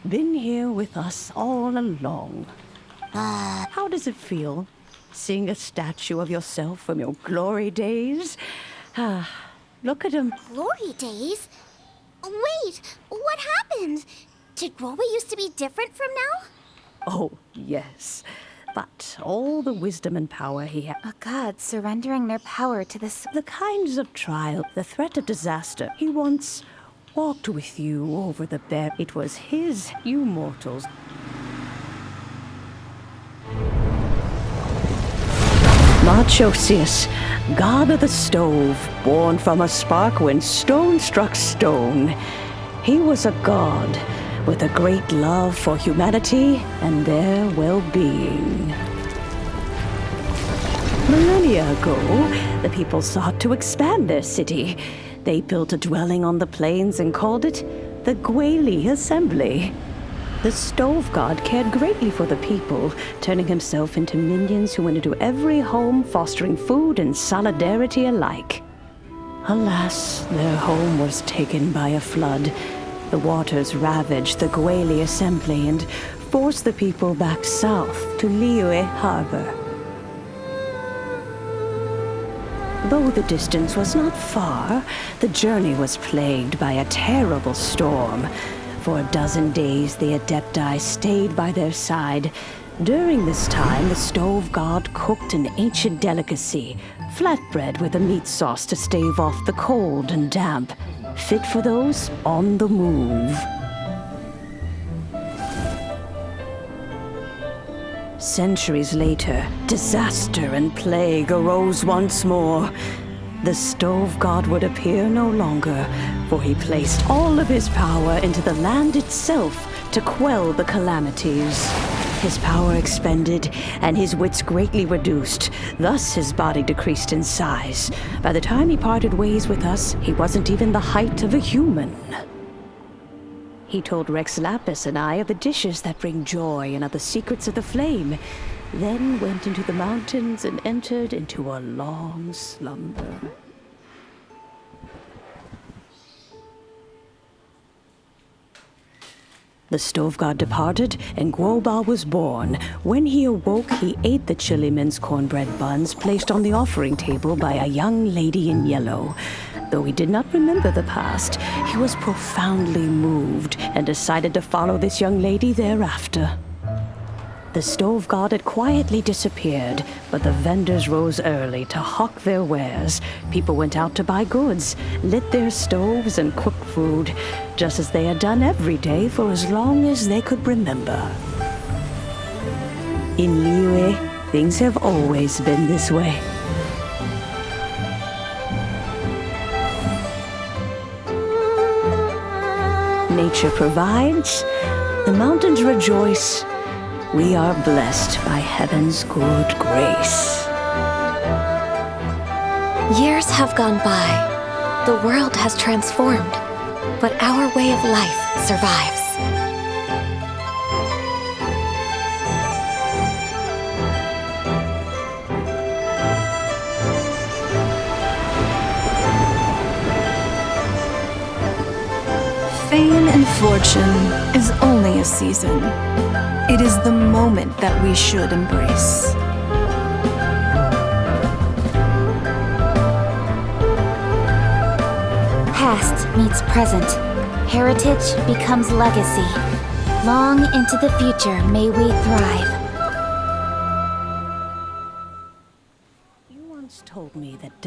been here with us all along. How does it feel, seeing a statue of yourself from your glory days? Look at him. Glory days? Wait, what happened? Did Groba used to be different from now? Oh, yes. But all the wisdom and power he had, A god surrendering their power to this. the kinds of trial, the threat of disaster, he once walked with you over the bed. It was his, you mortals. Marchosius, god of the stove, born from a spark when stone struck stone. He was a god with a great love for humanity and their well-being. Millennia ago, the people sought to expand their city. They built a dwelling on the plains and called it the Gwali Assembly. The stove god cared greatly for the people, turning himself into minions who went into every home, fostering food and solidarity alike. Alas, their home was taken by a flood. The waters ravaged the Gwali Assembly and forced the people back south to Liyue Harbor. Though the distance was not far, the journey was plagued by a terrible storm. For a dozen days, the Adepti stayed by their side. During this time, the stove god cooked an ancient delicacy, flatbread with a meat sauce to stave off the cold and damp, fit for those on the move. Centuries later, disaster and plague arose once more. The stove god would appear no longer, for he placed all of his power into the land itself to quell the calamities. His power expended, and his wits greatly reduced. Thus his body decreased in size. By the time he parted ways with us, he wasn't even the height of a human. He told Rex Lapis and I of the dishes that bring joy and of the secrets of the flame, then went into the mountains and entered into a long slumber. The stove god departed, and Guoba was born. When he awoke, he ate the Chiliman's cornbread buns placed on the offering table by a young lady in yellow. Though he did not remember the past, he was profoundly moved and decided to follow this young lady thereafter. The stove god had quietly disappeared, but the vendors rose early to hawk their wares. People went out to buy goods, lit their stoves, and cooked food, just as they had done every day for as long as they could remember. In Liyue, things have always been this way. Nature provides, the mountains rejoice. We are blessed by heaven's good grace. Years have gone by. The world has transformed, but our way of life survives. Fame and fortune is only a season. It is the moment that we should embrace. Past meets present. Heritage becomes legacy. Long into the future may we thrive. You once told me that